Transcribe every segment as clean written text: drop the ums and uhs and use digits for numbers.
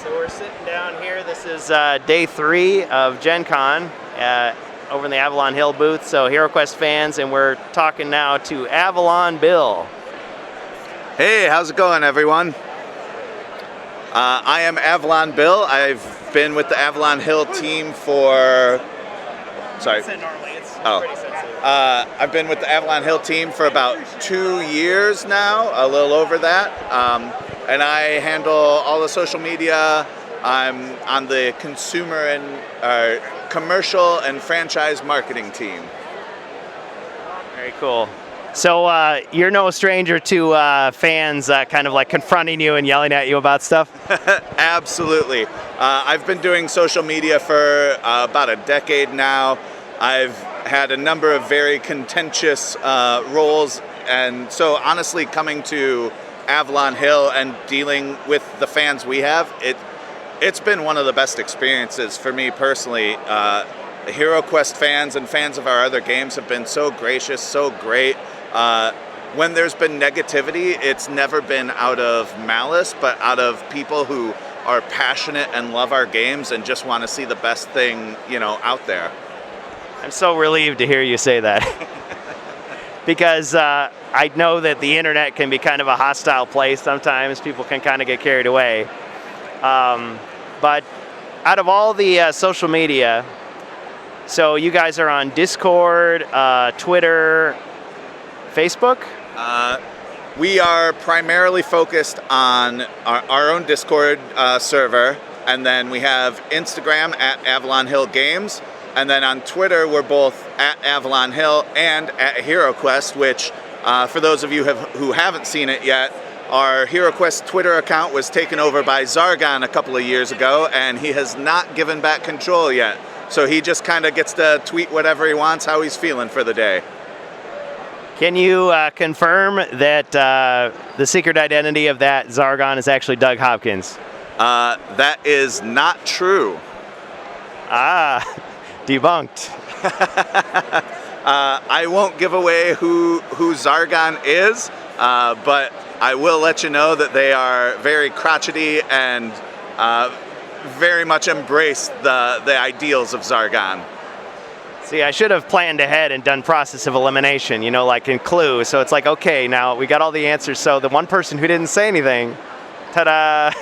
So we're sitting down here. This is day 3 of Gen Con over in the Avalon Hill booth. So HeroQuest fans, and we're talking now to Avalon Bill. Hey, how's it going, everyone? I am Avalon Bill. I've been with the Avalon Hill team for... Sorry. I've been with the Avalon Hill team for about 2 years now, a little over that. And I handle all the social media. I'm on the consumer and commercial and franchise marketing team. Very cool. So you're no stranger to fans kind of like confronting you and yelling at you about stuff? Absolutely. I've been doing social media for about a decade now. I've had a number of very contentious roles, and so honestly coming to Avalon Hill and dealing with the fans we have, it's been one of the best experiences for me personally. HeroQuest fans and fans of our other games have been so gracious, so great. When there's been negativity, it's never been out of malice, but out of people who are passionate and love our games and just want to see the best thing, out there. I'm so relieved to hear you say that. Because I know that the internet can be kind of a hostile place sometimes. People can kind of get carried away. But out of all the social media, so you guys are on Discord, Twitter, Facebook? We are primarily focused on our own Discord server, and then we have Instagram at Avalon Hill Games, and then on Twitter we're both at Avalon Hill and at HeroQuest, which for those of you who haven't seen it yet, our HeroQuest Twitter account was taken over by Zargon a couple of years ago, and he has not given back control yet. So he just kind of gets to tweet whatever he wants, how he's feeling for the day. Can you confirm that the secret identity of that Zargon is actually Doug Hopkins? That is not true. Debunked. I won't give away who Zargon is, but I will let you know that they are very crotchety and very much embrace the ideals of Zargon. See, I should have planned ahead and done process of elimination, like in Clue. So it's like, okay, now we got all the answers. So the one person who didn't say anything, ta-da!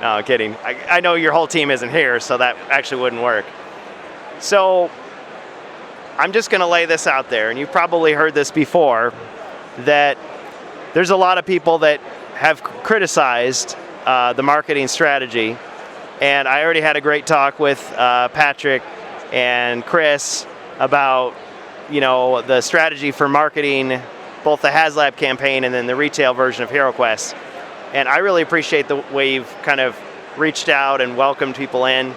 No, I'm kidding. I know your whole team isn't here, so that actually wouldn't work. So I'm just going to lay this out there, and you've probably heard this before, that there's a lot of people that have criticized the marketing strategy. And I already had a great talk with Patrick and Chris about, the strategy for marketing both the HasLab campaign and then the retail version of HeroQuest. And I really appreciate the way you've kind of reached out and welcomed people in.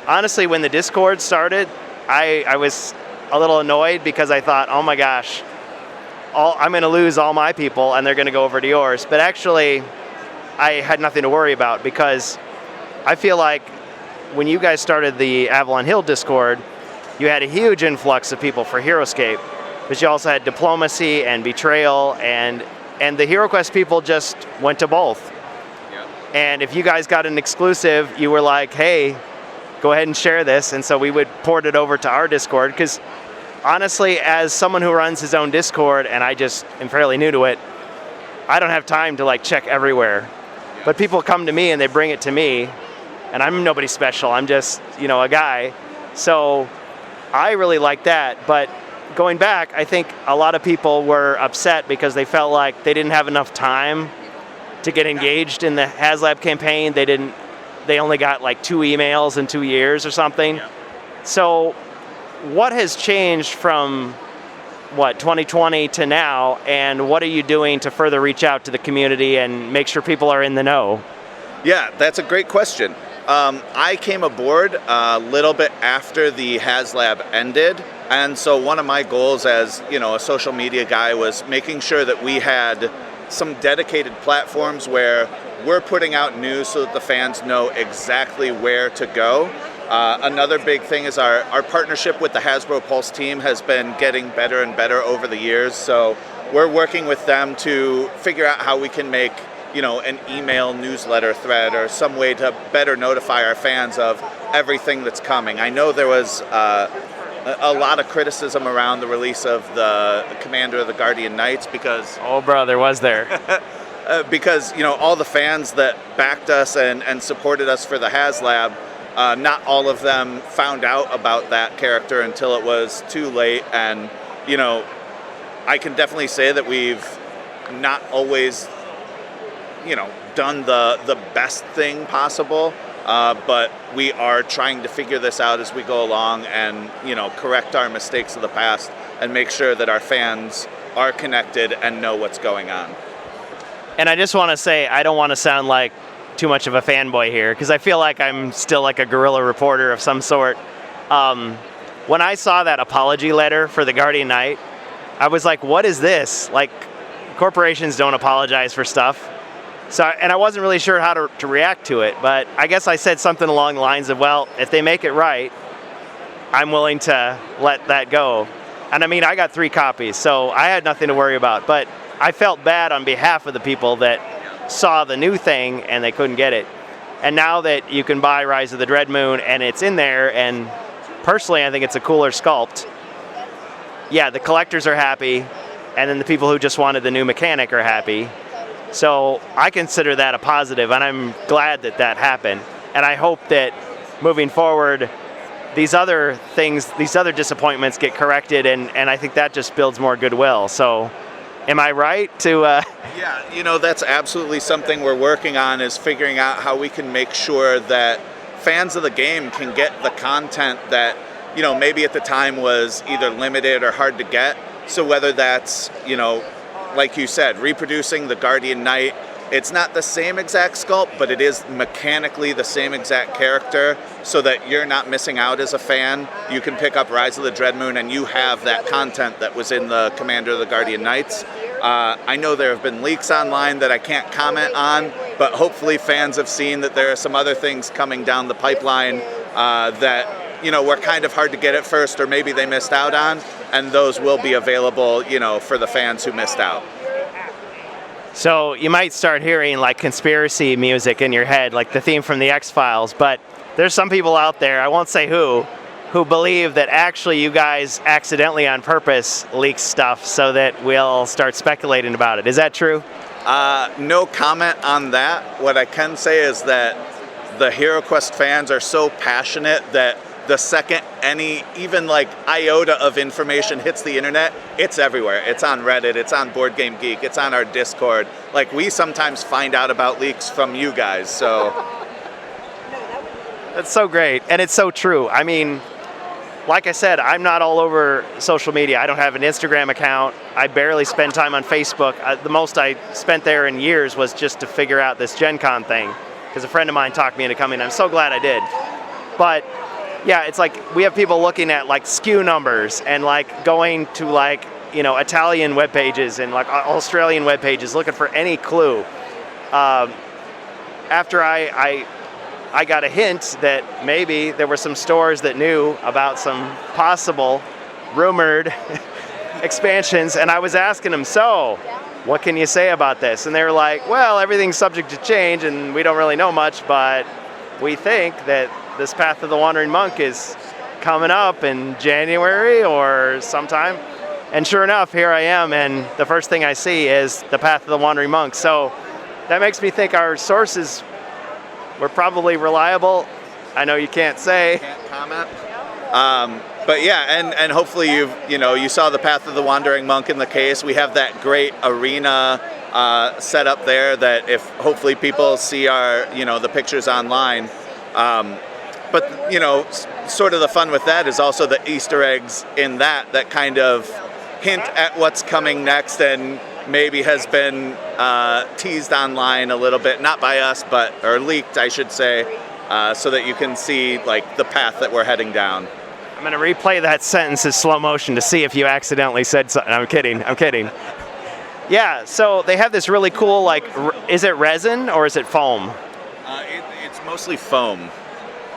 Honestly, when the Discord started, I was a little annoyed because I thought, oh my gosh, I'm going to lose all my people and they're going to go over to yours. But actually, I had nothing to worry about because I feel like when you guys started the Avalon Hill Discord, you had a huge influx of people for HeroScape, but you also had Diplomacy and Betrayal, and the HeroQuest people just went to both. Yeah. And if you guys got an exclusive, you were like, hey, go ahead and share this, and so we would port it over to our Discord, because honestly, as someone who runs his own Discord, and I just am fairly new to it, I don't have time to check everywhere. But people come to me and they bring it to me, and I'm nobody special, I'm just, a guy. So I really like that, but going back, I think a lot of people were upset because they felt like they didn't have enough time to get engaged in the HasLab campaign. They only got 2 emails in 2 years or something. Yeah. So what has changed from 2020 to now, and what are you doing to further reach out to the community and make sure people are in the know? Yeah, that's a great question. I came aboard a little bit after the HasLab ended, and so one of my goals as a social media guy was making sure that we had some dedicated platforms where we're putting out news so that the fans know exactly where to go. Another big thing is our partnership with the Hasbro Pulse team has been getting better and better over the years, so we're working with them to figure out how we can make an email newsletter thread or some way to better notify our fans of everything that's coming. I know there was a lot of criticism around the release of the Commander of the Guardian Knights because Oh, brother, was there? because all the fans that backed us and supported us for the HasLab, not all of them found out about that character until it was too late. And I can definitely say that we've not always done the best thing possible, but we are trying to figure this out as we go along and correct our mistakes of the past and make sure that our fans are connected and know what's going on. And I just want to say, I don't want to sound like too much of a fanboy here, because I feel like I'm still like a guerrilla reporter of some sort. When I saw that apology letter for the Guardian Knight, I was like, what is this? Like, corporations don't apologize for stuff. And I wasn't really sure how to react to it, but I guess I said something along the lines of, well, if they make it right, I'm willing to let that go. And I mean, I got 3 copies, so I had nothing to worry about, but I felt bad on behalf of the people that saw the new thing and they couldn't get it. And now that you can buy Rise of the Dread Moon and it's in there, and personally I think it's a cooler sculpt, yeah, the collectors are happy, and then the people who just wanted the new mechanic are happy. So I consider that a positive, and I'm glad that that happened. And I hope that moving forward, these other things, these other disappointments get corrected, and I think that just builds more goodwill. So am I right to... Yeah, that's absolutely something we're working on, is figuring out how we can make sure that fans of the game can get the content that, maybe at the time was either limited or hard to get. So whether that's, like you said, reproducing the Guardian Knight, it's not the same exact sculpt, but it is mechanically the same exact character, so that you're not missing out as a fan. You can pick up Rise of the Dread Moon and you have that content that was in the Commander of the Guardian Knights. I know there have been leaks online that I can't comment on, but hopefully fans have seen that there are some other things coming down the pipeline that were kind of hard to get at first, or maybe they missed out on, and those will be available for the fans who missed out. So you might start hearing like conspiracy music in your head, like the theme from the X-Files, but there's some people out there, I won't say who believe that actually you guys accidentally on purpose leak stuff so that we'll start speculating about it. Is that true? No comment on that. What I can say is that the HeroQuest fans are so passionate that the second any even like iota of information hits the internet, it's everywhere. It's on Reddit, it's on Board Game Geek, it's on our Discord. Like, we sometimes find out about leaks from you guys, so. That's so great, and it's so true. I mean, like I said, I'm not all over social media. I don't have an Instagram account. I barely spend time on Facebook. The most I spent there in years was just to figure out this Gen Con thing, because a friend of mine talked me into coming. I'm so glad I did. But yeah, it's like we have people looking at like SKU numbers and like going to like, Italian web pages and like Australian web pages looking for any clue. After I got a hint that maybe there were some stores that knew about some possible rumored expansions, and I was asking them, so what can you say about this? And they were like, well, everything's subject to change and we don't really know much, but we think that this Path of the Wandering Monk is coming up in January or sometime. And sure enough, here I am, and the first thing I see is the Path of the Wandering Monk. So that makes me think our sources were probably reliable. I know you can't say. Can't comment. But yeah, and hopefully you saw the Path of the Wandering Monk in the case. We have that great arena set up there that if hopefully people see our the pictures online. But sort of the fun with that is also the Easter eggs in that kind of hint at what's coming next, and maybe has been teased online a little bit, not by us, or leaked, I should say, so that you can see like the path that we're heading down. I'm going to replay that sentence in slow motion to see if you accidentally said something. I'm kidding. Yeah, so they have this really cool, like, is it resin or is it foam? It's mostly foam.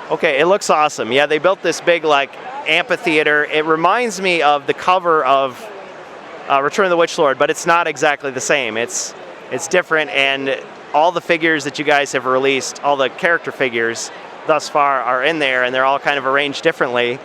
Okay, it looks awesome. Yeah, they built this big, like, amphitheater. It reminds me of the cover of Return of the Witch Lord, but it's not exactly the same. It's different, and all the figures that you guys have released, all the character figures thus far are in there, and they're all kind of arranged differently.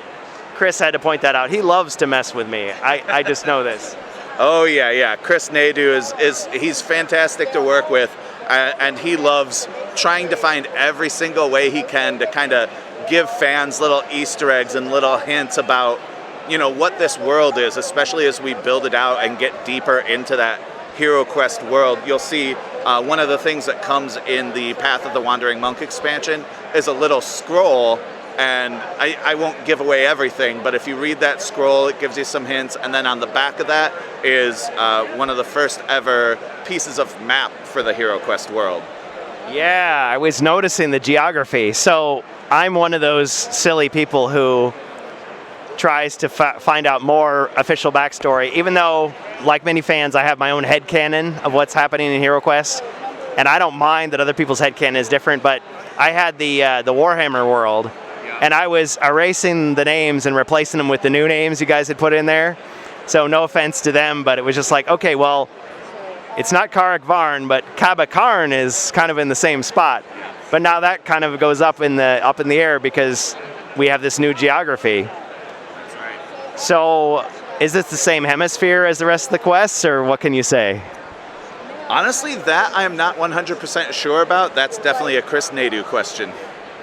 Chris had to point that out. He loves to mess with me. I just know this. Oh yeah. Chris Nadu he's fantastic to work with, and he loves trying to find every single way he can to kind of give fans little Easter eggs and little hints about, what this world is, especially as we build it out and get deeper into that HeroQuest world. You'll see one of the things that comes in the Path of the Wandering Monk expansion is a little scroll. And I won't give away everything, but if you read that scroll, it gives you some hints. And then on the back of that is one of the first ever pieces of map for the HeroQuest world. Yeah, I was noticing the geography. So I'm one of those silly people who tries to find out more official backstory, even though, like many fans, I have my own headcanon of what's happening in HeroQuest. And I don't mind that other people's headcanon is different, but I had the Warhammer world. And I was erasing the names and replacing them with the new names you guys had put in there. So no offense to them, but it was just like, okay, well, it's not Karak Varn, but Kaba Karn is kind of in the same spot. But now that kind of goes up in the air because we have this new geography. That's right. So is this the same hemisphere as the rest of the quests, or what can you say? Honestly, that I am not 100% sure about. That's definitely a Chris Nadu question.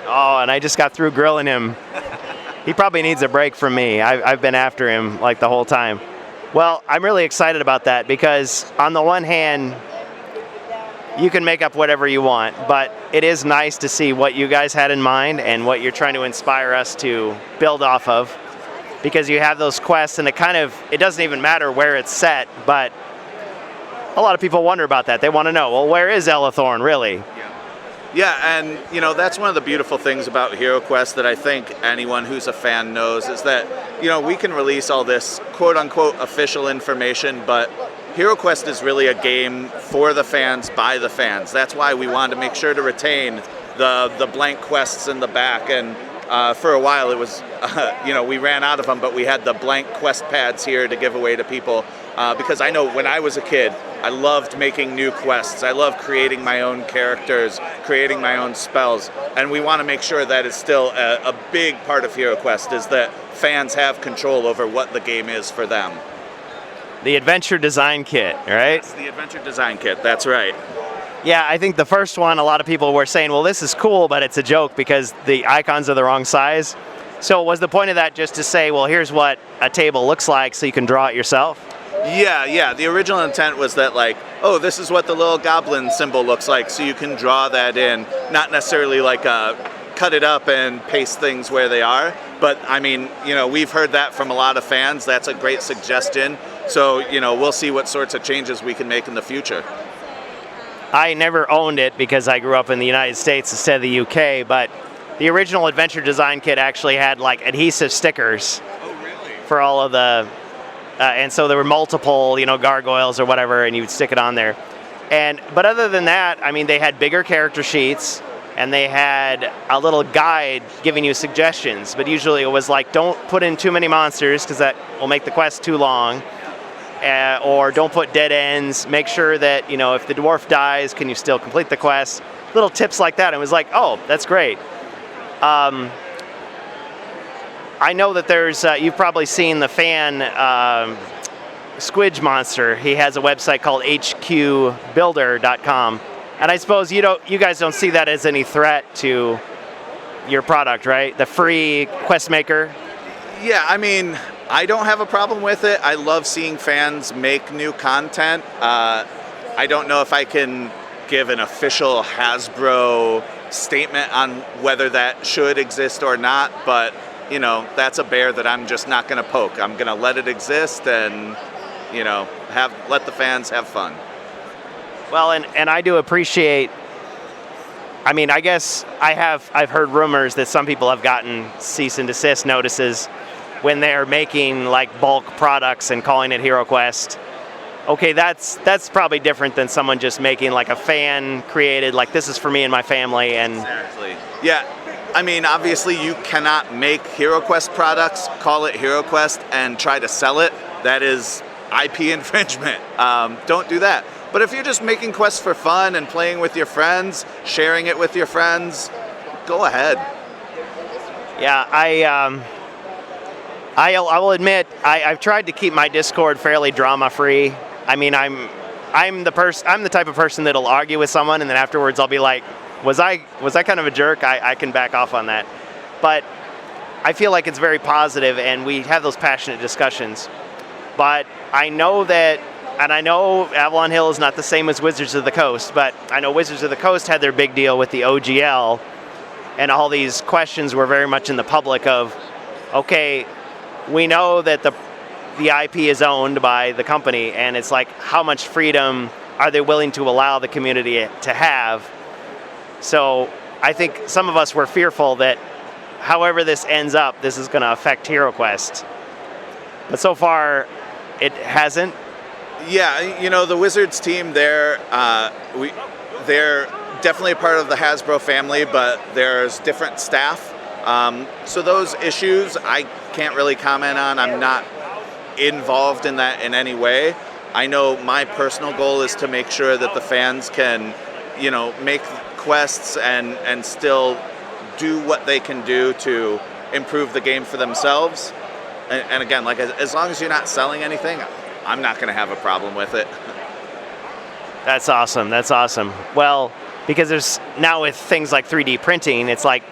Oh, and I just got through grilling him. He probably needs a break from me. I've been after him like the whole time. Well, I'm really excited about that because on the one hand, you can make up whatever you want, but it is nice to see what you guys had in mind and what you're trying to inspire us to build off of, because you have those quests and it doesn't even matter where it's set, but a lot of people wonder about that. They want to know, well, where is Elathorn really? Yeah, and that's one of the beautiful things about HeroQuest that I think anyone who's a fan knows is that, we can release all this quote-unquote official information, but HeroQuest is really a game for the fans, by the fans. That's why we wanted to make sure to retain the blank quests in the back, and for a while it was, we ran out of them, but we had the blank quest pads here to give away to people, because I know when I was a kid, I loved making new quests. I love creating my own characters, creating my own spells, and we want to make sure that is still a big part of HeroQuest, is that fans have control over what the game is for them. The Adventure Design Kit, right? It's the Adventure Design Kit, that's right. Yeah, I think the first one, a lot of people were saying, well, this is cool, but it's a joke because the icons are the wrong size. So was the point of that just to say, well, here's what a table looks like so you can draw it yourself? Yeah. The original intent was that, this is what the little goblin symbol looks like, so you can draw that in, not necessarily cut it up and paste things where they are. But I mean, we've heard that from a lot of fans. That's a great suggestion. So, we'll see what sorts of changes we can make in the future. I never owned it because I grew up in the United States instead of the UK, but the original Adventure Design Kit actually had adhesive stickers. Oh, really? For all of the, and so there were multiple, gargoyles or whatever, and you would stick it on there. But other than that, I mean, they had bigger character sheets, and they had a little guide giving you suggestions, but usually it was don't put in too many monsters because that will make the quest too long. Or don't put dead ends. Make sure that, if the dwarf dies, can you still complete the quest? Little tips like that. It was oh, that's great. I know that there's, you've probably seen the fan Squidge Monster. He has a website called hqbuilder.com. And I suppose you guys don't see that as any threat to your product, right? The free quest maker. Yeah, I mean, I don't have a problem with it. I love seeing fans make new content. I don't know if I can give an official Hasbro statement on whether that should exist or not, but that's a bear that I'm just not going to poke. I'm going to let it exist and let the fans have fun. Well, and I do appreciate. I mean, I guess I've heard rumors that some people have gotten cease and desist notices when they're making bulk products and calling it HeroQuest. Okay, that's probably different than someone just making a fan created this is for me and my family. And exactly. Yeah, I mean, obviously you cannot make HeroQuest products, call it HeroQuest, and try to sell it. That is IP infringement. Don't do that. But if you're just making quests for fun and playing with your friends, sharing it with your friends, go ahead. Yeah, I will admit I've tried to keep my Discord fairly drama free. I mean, I'm the type of person that'll argue with someone and then afterwards I'll be like, was I kind of a jerk? I can back off on that. But I feel like it's very positive and we have those passionate discussions. But I know that, and I know Avalon Hill is not the same as Wizards of the Coast, but I know Wizards of the Coast had their big deal with the OGL, and all these questions were very much in the public of, okay, we know that the IP is owned by the company, and it's like, how much freedom are they willing to allow the community to have? So I think some of us were fearful that however this ends up, this is going to affect HeroQuest. But so far, it hasn't. Yeah, you know, the Wizards team, they're definitely a part of the Hasbro family, but there's different staff. So those issues I can't really comment on. I'm not involved in that in any way. I know my personal goal is to make sure that the fans can, you know, make quests and still do what they can do to improve the game for themselves. And again, like as long as you're not selling anything, I'm not going to have a problem with it. That's awesome. That's awesome. Well, because there's now with things like 3D printing, it's like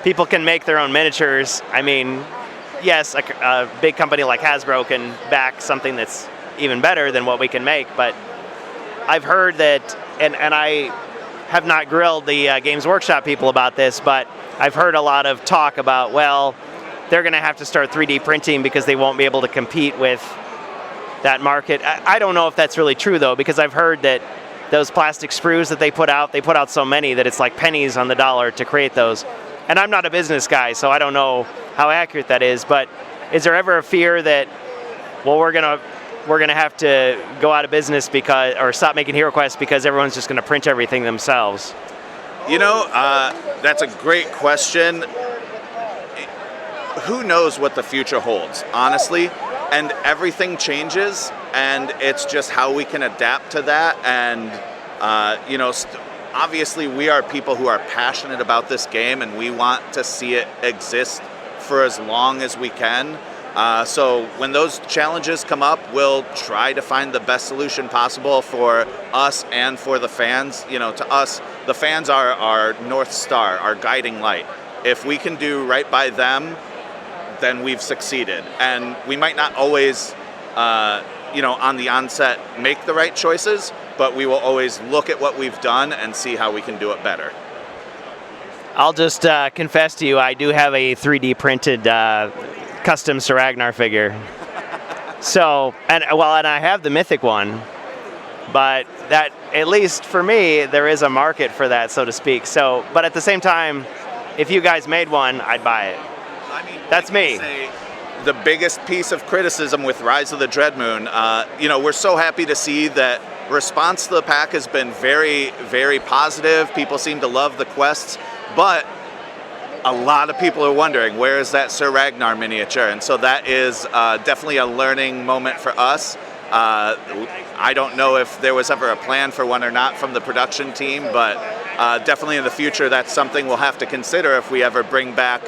people can make their own miniatures. I mean, yes, a big company like Hasbro can back something that's even better than what we can make, but I've heard that, and I have not grilled the Games Workshop people about this, but I've heard a lot of talk about, well, they're going to have to start 3D printing because they won't be able to compete with that market. I don't know if that's really true, though, because I've heard that those plastic sprues that they put out so many that it's like pennies on the dollar to create those. And I'm not a business guy, so I don't know how accurate that is, but is there ever a fear that, well, we're gonna have to go out of business because, or stop making HeroQuest because everyone's just gonna print everything themselves? You know, that's a great question. Who knows what the future holds, honestly? And everything changes, and it's just how we can adapt to that. And, you know, obviously we are people who are passionate about this game, and we want to see it exist for as long as we can. So when those challenges come up, we'll try to find the best solution possible for us and for the fans. You know, to us, the fans are our North Star, our guiding light. If we can do right by them, then we've succeeded. And we might not always, you know, on the onset make the right choices, but we will always look at what we've done and see how we can do it better. I'll just confess to you, I do have a 3D printed custom Sir Ragnar figure. So, and I have the Mythic one, but that, at least for me, there is a market for that, so to speak. So, but at the same time, if you guys made one, I'd buy it. I mean, that's me. The biggest piece of criticism with Rise of the Dreadmoon, you know, we're so happy to see that response to the pack has been very, very positive. People seem to love the quests, but a lot of people are wondering, where is that Sir Ragnar miniature? And so that is definitely a learning moment for us. I don't know if there was ever a plan for one or not from the production team, but definitely in the future, that's something we'll have to consider if we ever bring back,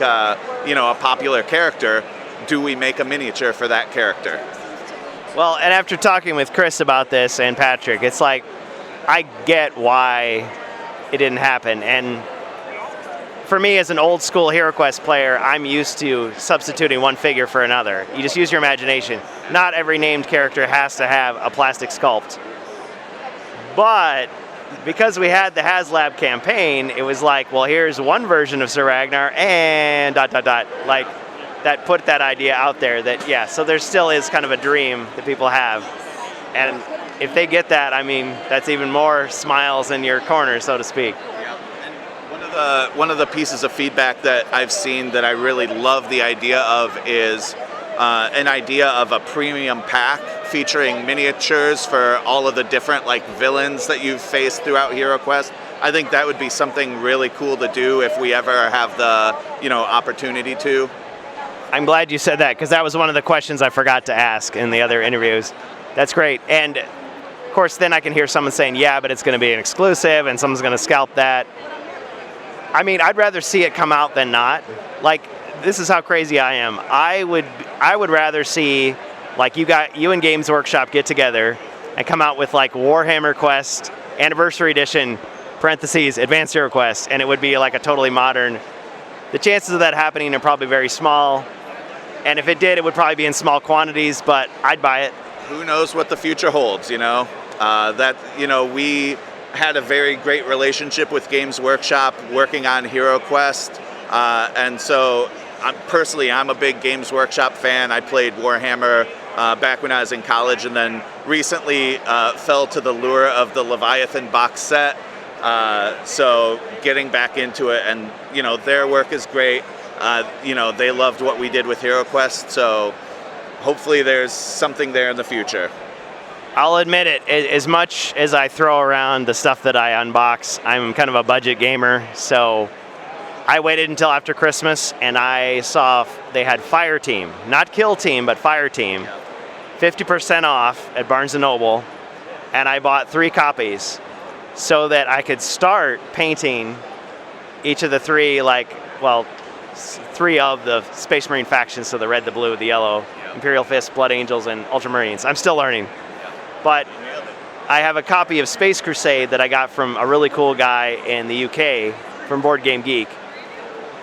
you know, a popular character. Do we make a miniature for that character? Well, and after talking with Chris about this and Patrick, it's like, I get why it didn't happen. And for me, as an old school HeroQuest player, I'm used to substituting one figure for another. You just use your imagination. Not every named character has to have a plastic sculpt. But because we had the HasLab campaign, it was like, well, here's one version of Sir Ragnar and ... Like, that put that idea out there that, yeah, so there still is kind of a dream that people have. And if they get that, I mean, that's even more smiles in your corner, so to speak. One of the pieces of feedback that I've seen that I really love the idea of is an idea of a premium pack featuring miniatures for all of the different like villains that you've faced throughout HeroQuest. I think that would be something really cool to do if we ever have the, you know, opportunity to. I'm glad you said that, because that was one of the questions I forgot to ask in the other interviews. That's great. And Of course, then I can hear someone saying, yeah, but it's going to be an exclusive and someone's going to scalp that. I mean, I'd rather see it come out than not. Like, this is how crazy I am. I would rather see, like, you and Games Workshop get together and come out with like Warhammer Quest Anniversary Edition parentheses Advanced Hero Quest, and it would be like a totally modern. The chances of that happening are probably very small, and if it did, it would probably be in small quantities, but I'd buy it. Who knows what the future holds, you know? We had a very great relationship with Games Workshop working on Hero Quest, and so I'm a big Games Workshop fan. I played Warhammer back when I was in college, and then recently fell to the lure of the Leviathan box set. So getting back into it, and their work is great. They loved what we did with Hero Quest, so hopefully there's something there in the future. I'll admit it, as much as I throw around the stuff that I unbox, I'm kind of a budget gamer, so I waited until after Christmas and I saw they had Fire Team, not Kill Team, but Fire Team, 50% off at Barnes & Noble, and I bought 3 copies so that I could start painting each of the 3, 3 of the Space Marine factions, so the red, the blue, the yellow, Imperial Fist, Blood Angels, and Ultramarines. I'm still learning. But I have a copy of Space Crusade that I got from a really cool guy in the UK from Board Game Geek.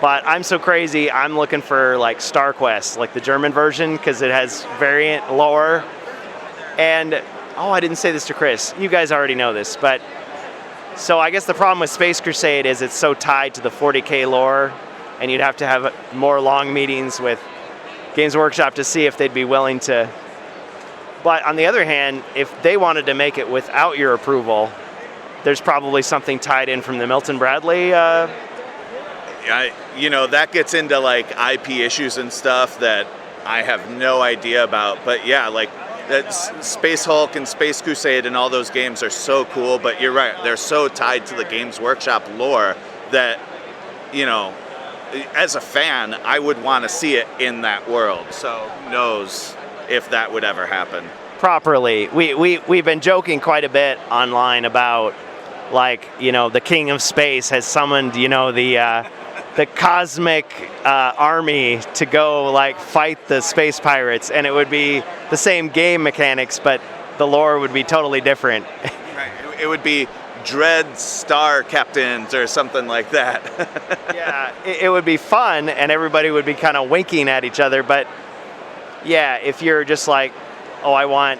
But I'm so crazy, I'm looking for like Star Quest, like the German version, because it has variant lore. And, I didn't say this to Chris. You guys already know this, but so I guess the problem with Space Crusade is it's so tied to the 40K lore, and you'd have to have more long meetings with Games Workshop to see if they'd be willing to. But on the other hand, if they wanted to make it without your approval, there's probably something tied in from the Milton Bradley. That gets into like IP issues and stuff that I have no idea about. But yeah, like that Space Hulk and Space Crusade and all those games are so cool. But you're right, they're so tied to the Games Workshop lore that, as a fan, I would want to see it in that world. So who knows if that would ever happen properly. We've been joking quite a bit online about, the King of Space has summoned, the cosmic army to go fight the space pirates, and it would be the same game mechanics, but the lore would be totally different. Right. It would be Dread Star Captains or something like that. Yeah, it would be fun, and everybody would be kind of winking at each other, but yeah, if you're just like, oh, I want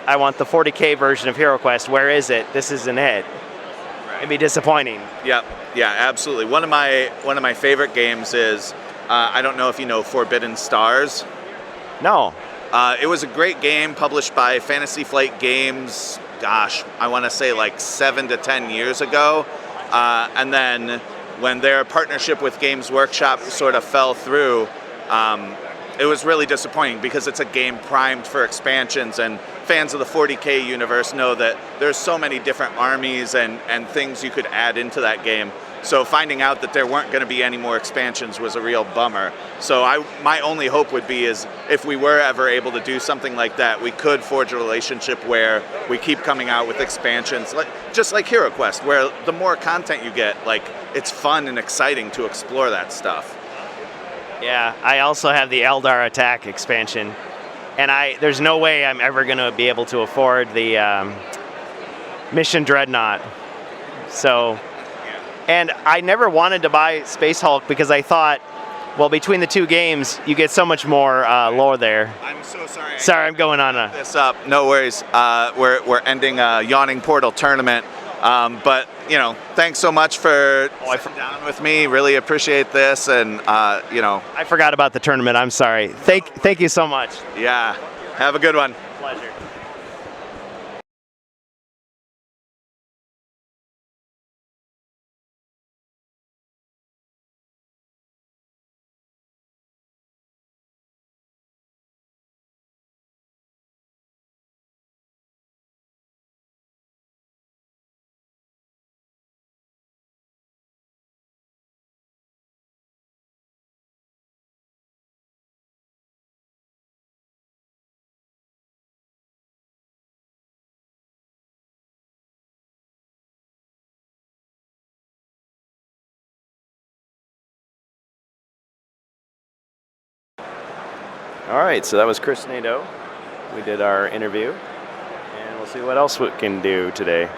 the 40K version of Hero Quest, where is it? This isn't it. Right. It'd be disappointing. Yep. Yeah, absolutely. One of my favorite games is, I don't know if you know Forbidden Stars. No. It was a great game published by Fantasy Flight Games, gosh, I want to say 7 to 10 years ago. And then when their partnership with Games Workshop sort of fell through, it was really disappointing because it's a game primed for expansions, and fans of the 40K universe know that there's so many different armies and things you could add into that game. So finding out that there weren't going to be any more expansions was a real bummer. So my only hope would be is if we were ever able to do something like that, we could forge a relationship where we keep coming out with expansions, just like Hero Quest, where the more content you get, it's fun and exciting to explore that stuff. Yeah, I also have the Eldar Attack expansion, and there's no way I'm ever going to be able to afford the Mission Dreadnought. So, and I never wanted to buy Space Hulk because I thought, well, between the 2 games, you get so much more lore there. I'm so sorry. Sorry, I'm going on this up. No worries. We're ending a Yawning Portal tournament. But thanks so much for sitting down with me. Really appreciate this, and I forgot about the tournament. I'm sorry. Thank you so much. Yeah, have a good one. Pleasure. All right, so that was Chris Nadeau. We did our interview, and we'll see what else we can do today.